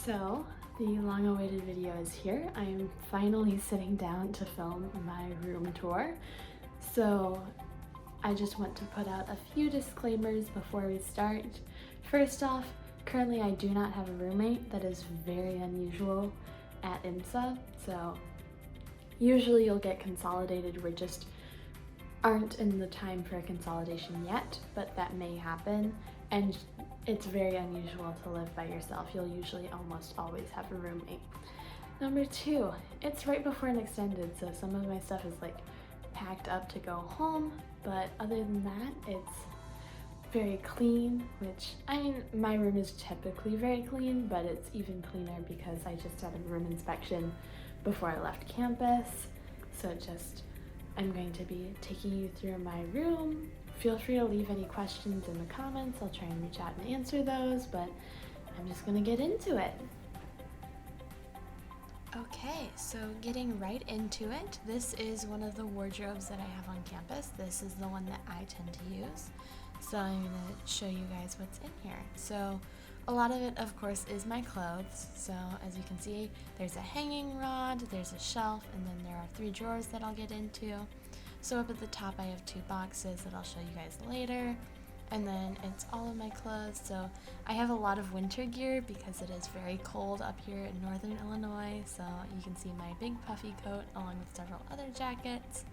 So, the long-awaited video is here. I am finally sitting down to film my room tour. So, I just want to put out a few disclaimers before we start. First off, currently I do not have a roommate. That is very unusual at IMSA. So, usually you'll get consolidated. We just aren't in the time for a consolidation yet, but that may happen. And it's very unusual to live by yourself. You'll usually almost always have a roommate. Number two, it's right before an extended, so some of my stuff is like packed up to go home, but other than that, it's very clean, which, I mean, my room is typically very clean, but it's even cleaner because I just had a room inspection before I left campus. So I'm going to be taking you through my room. Feel free to leave any questions in the comments. I'll try and reach out and answer those, but I'm just gonna get into it. Okay, so getting right into it, this is one of the wardrobes that I have on campus. This is the one that I tend to use. So I'm gonna show you guys what's in here. So a lot of it, of course, is my clothes. So as you can see, there's a hanging rod, there's a shelf, and then there are 3 drawers that I'll get into. So up at the top I have 2 boxes that I'll show you guys later, and then it's all of my clothes. So I have a lot of winter gear because it is very cold up here in northern Illinois, so you can see my big puffy coat along with several other jackets.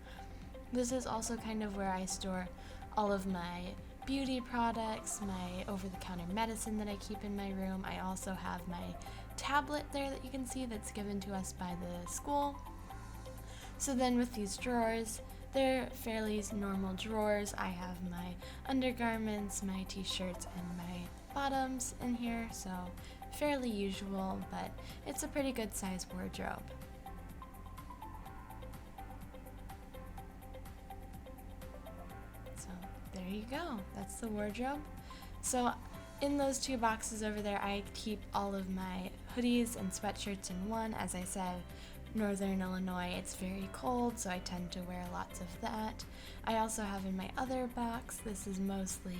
This is also kind of where I store all of my beauty products, my over-the-counter medicine that I keep in my room. I also have my tablet there that you can see that's given to us by the school. So then with these drawers, they're fairly normal drawers. I have my undergarments, my t-shirts, and my bottoms in here, so fairly usual, but it's a pretty good size wardrobe. So there you go, that's the wardrobe. So in those 2 boxes over there, I keep all of my hoodies and sweatshirts in one. As I said, Northern Illinois, it's very cold, so I tend to wear lots of that. I also have in my other box, this is mostly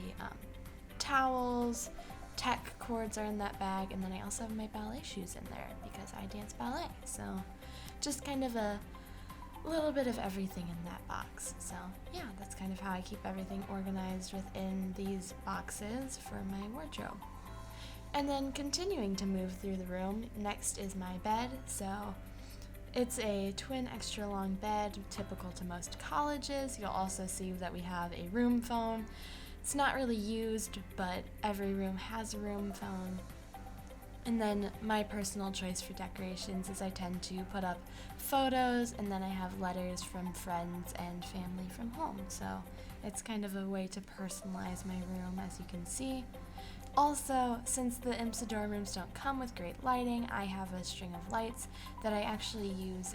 towels, tech cords are in that bag, and then I also have my ballet shoes in there because I dance ballet. So just kind of a little bit of everything in that box. So yeah, that's kind of how I keep everything organized within these boxes for my wardrobe. And then continuing to move through the room, next is my bed. So it's a twin extra long bed, typical to most colleges. You'll also see that we have a room phone. It's not really used, but every room has a room phone. And then my personal choice for decorations is I tend to put up photos, and then I have letters from friends and family from home. So it's kind of a way to personalize my room, as you can see. Also, since the IMSA dorm rooms don't come with great lighting, I have a string of lights that I actually use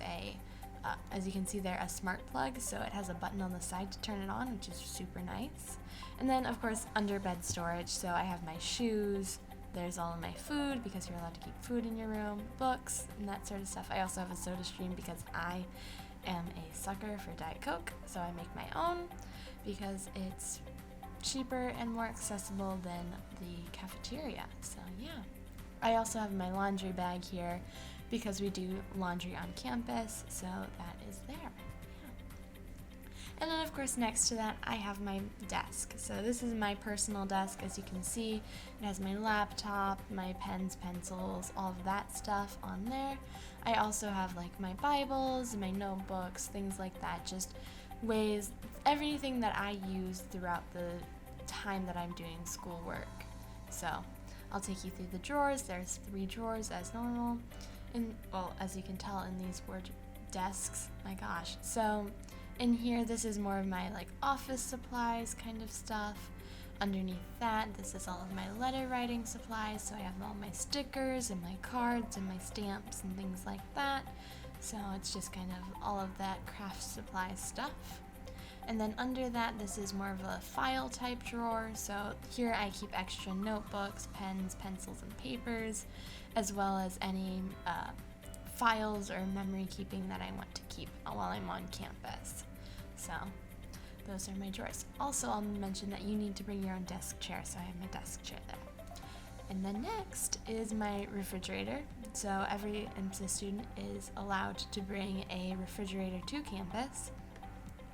as you can see there, a smart plug, so it has a button on the side to turn it on, which is super nice. And then, of course, under bed storage, so I have my shoes, there's all of my food, because you're allowed to keep food in your room, books, and that sort of stuff. I also have a soda stream because I am a sucker for Diet Coke, so I make my own because it's cheaper and more accessible than the cafeteria. So yeah, I also have my laundry bag here because we do laundry on campus, so that is there. And then of course next to that I have my desk. So this is my personal desk. As you can see, it has my laptop, my pens, pencils, all of that stuff on there. I also have like my Bibles, my notebooks, things like that, just everything that I use throughout the time that I'm doing schoolwork. So I'll take you through the drawers. There's 3 drawers as normal, well, as you can tell in these desks, my gosh. So in here, this is more of my like office supplies kind of stuff. Underneath that, this is all of my letter writing supplies. So I have all my stickers and my cards and my stamps and things like that. So it's just kind of all of that craft supply stuff. And then under that, this is more of a file type drawer. So here I keep extra notebooks, pens, pencils, and papers, as well as any files or memory keeping that I want to keep while I'm on campus. So those are my drawers. Also, I'll mention that you need to bring your own desk chair, so I have my desk chair there. And then next is my refrigerator. So every IMSA student is allowed to bring a refrigerator to campus.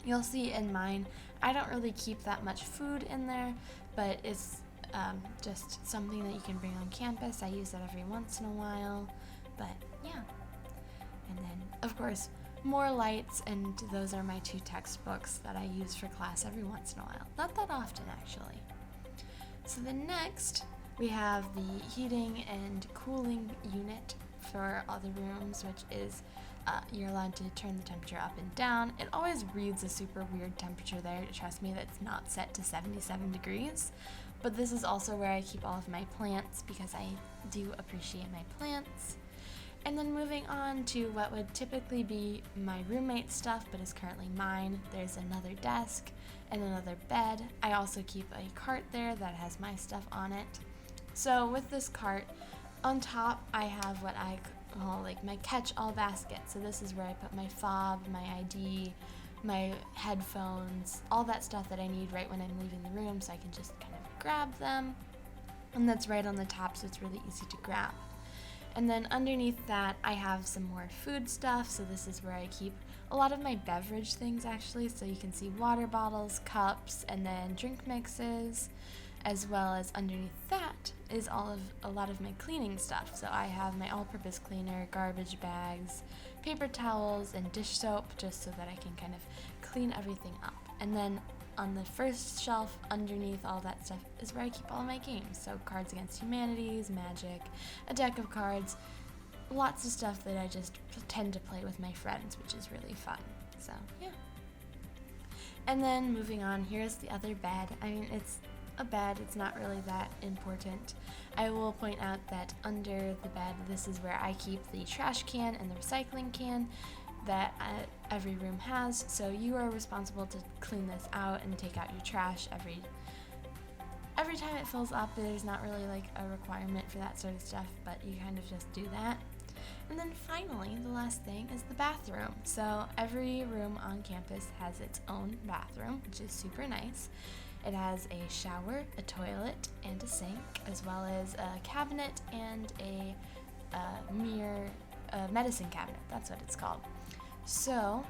You'll see in mine, I don't really keep that much food in there, but it's just something that you can bring on campus. I use that every once in a while, but yeah. And then, of course, more lights, and those are my 2 textbooks that I use for class every once in a while. Not that often, actually. So then next, we have the heating and cooling unit for all the rooms, which is you're allowed to turn the temperature up and down. It always reads a super weird temperature there. Trust me, that's not set to 77 degrees. But this is also where I keep all of my plants because I do appreciate my plants. And then moving on to what would typically be my roommate's stuff, but is currently mine. There's another desk and another bed. I also keep a cart there that has my stuff on it. So with this cart, on top I have what I call like my catch-all basket. So this is where I put my fob, my ID, my headphones, all that stuff that I need right when I'm leaving the room, so I can just kind of grab them. And that's right on the top, so it's really easy to grab. And then underneath that, I have some more food stuff. So this is where I keep a lot of my beverage things, actually. So you can see water bottles, cups, and then drink mixes, as well as underneath that is a lot of my cleaning stuff. So I have my all-purpose cleaner, garbage bags, paper towels, and dish soap, just so that I can kind of clean everything up. And then on the first shelf underneath all that stuff is where I keep all my games. So Cards Against Humanity, Magic, a deck of cards, lots of stuff that I just tend to play with my friends, which is really fun. So yeah. And then moving on, here's the other bed. I mean, it's a bed, it's not really that important. I will point out that under the bed, this is where I keep the trash can and the recycling can that every room has, so you are responsible to clean this out and take out your trash every time it fills up. There's not really like a requirement for that sort of stuff, but you kind of just do that. And then finally, the last thing is the bathroom. So every room on campus has its own bathroom, which is super nice. It has a shower, a toilet, and a sink, as well as a cabinet and a mirror, medicine cabinet, that's what it's called. So,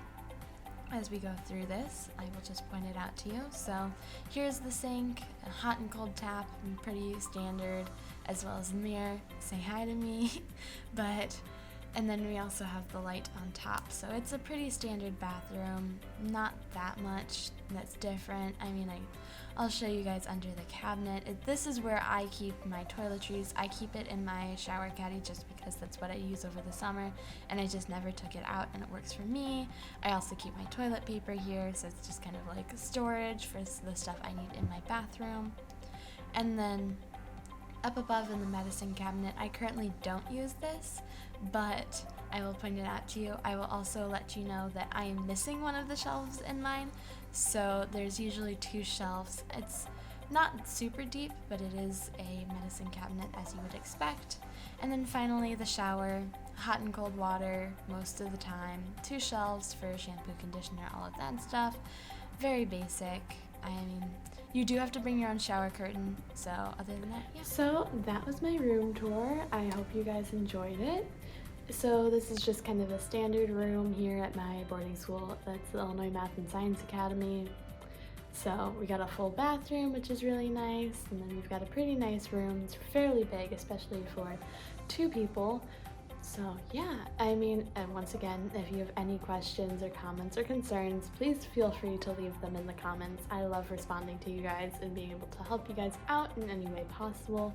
as we go through this, I will just point it out to you. So, here's the sink, a hot and cold tap, pretty standard, as well as the mirror. Say hi to me. And then we also have the light on top. So, it's a pretty standard bathroom, not that much that's different. I mean, I'll show you guys under the cabinet. This is where I keep my toiletries. I keep it in my shower caddy just because that's what I use over the summer, and I just never took it out, and it works for me. I also keep my toilet paper here, so it's just kind of like storage for the stuff I need in my bathroom. And then up above in the medicine cabinet, I currently don't use this, but I will point it out to you. I will also let you know that I am missing one of the shelves in mine. So there's usually 2 shelves. It's not super deep, but it is a medicine cabinet as you would expect. And then finally the shower, hot and cold water most of the time, 2 shelves for shampoo, conditioner, all of that stuff. Very basic. I mean, you do have to bring your own shower curtain, so other than that, yeah. So that was my room tour. I hope you guys enjoyed it. So this is just kind of a standard room here at my boarding school. That's the Illinois Math and Science Academy. So we got a full bathroom, which is really nice, and then we've got a pretty nice room. It's fairly big, especially for 2 people. So yeah, I mean, and once again, if you have any questions or comments or concerns, please feel free to leave them in the comments. I love responding to you guys and being able to help you guys out in any way possible.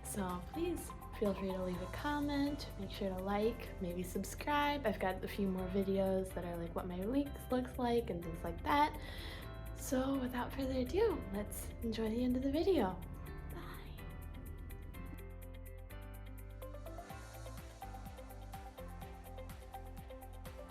So please feel free to leave a comment, make sure to like, maybe subscribe. I've got a few more videos that are like what my week looks like and things like that. So without further ado, let's enjoy the end of the video.